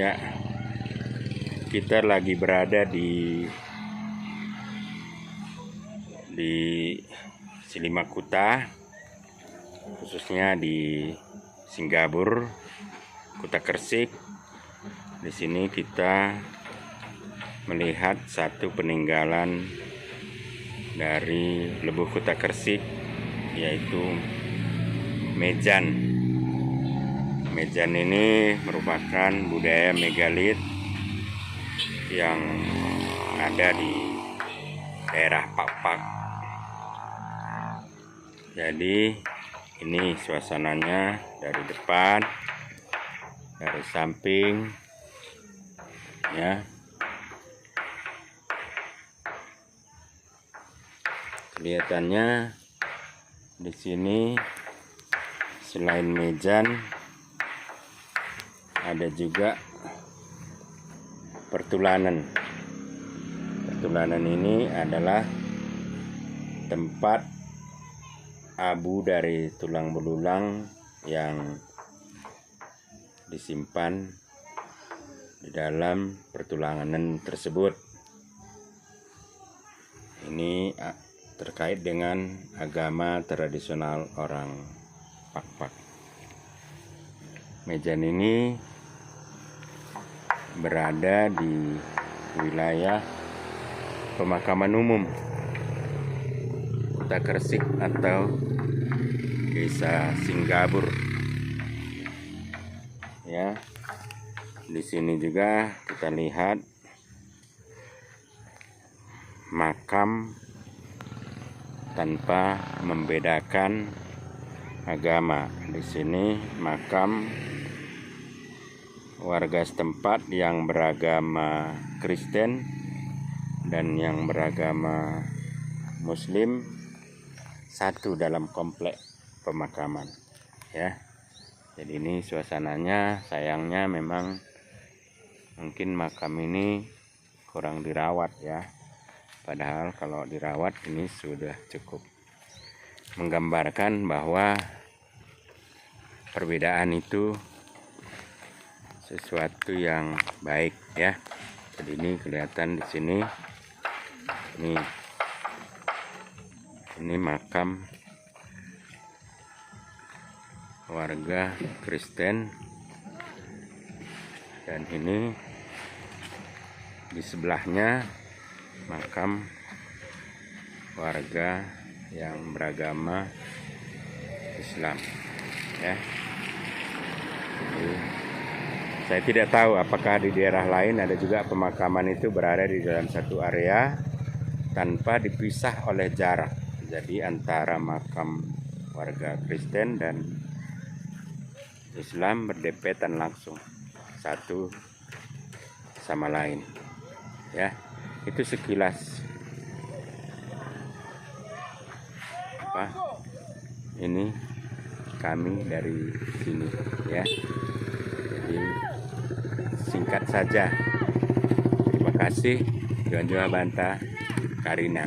Ya, kita lagi berada di Silimakuta, khususnya di Singgabur, Kuta Kersik. Di sini kita melihat satu peninggalan dari lebuh Kuta Kersik, yaitu Mejan. Mejan ini merupakan budaya megalit yang ada di daerah Pak. Jadi ini suasananya dari depan, dari samping, ya. Kelihatannya di sini selain Mejan ada juga pertulanan. Pertulanan ini adalah tempat abu dari tulang belulang yang disimpan di dalam pertulanan tersebut. Ini terkait dengan agama tradisional orang Pak. Mejan ini berada di wilayah pemakaman umum Kuta Kersik atau Desa Singgabur. Ya, di sini juga kita lihat makam tanpa membedakan agama. Di sini makam warga setempat yang beragama Kristen dan yang beragama Muslim satu dalam komplek pemakaman, ya. Jadi ini suasananya. Sayangnya memang mungkin makam ini kurang dirawat, ya. Padahal kalau dirawat ini sudah cukup menggambarkan bahwa perbedaan itu sesuatu yang baik, ya. Jadi ini kelihatan di sini, ini makam warga Kristen, dan ini di sebelahnya makam warga yang beragama Islam, ya. Jadi, saya tidak tahu apakah di daerah lain ada juga pemakaman itu berada di dalam satu area tanpa dipisah oleh jarak. Jadi antara makam warga Kristen dan Islam berdempetan langsung satu sama lain, ya. Itu sekilas ini kami dari sini, ya. Jadi singkat saja. Terima kasih. Juan Banta Karina.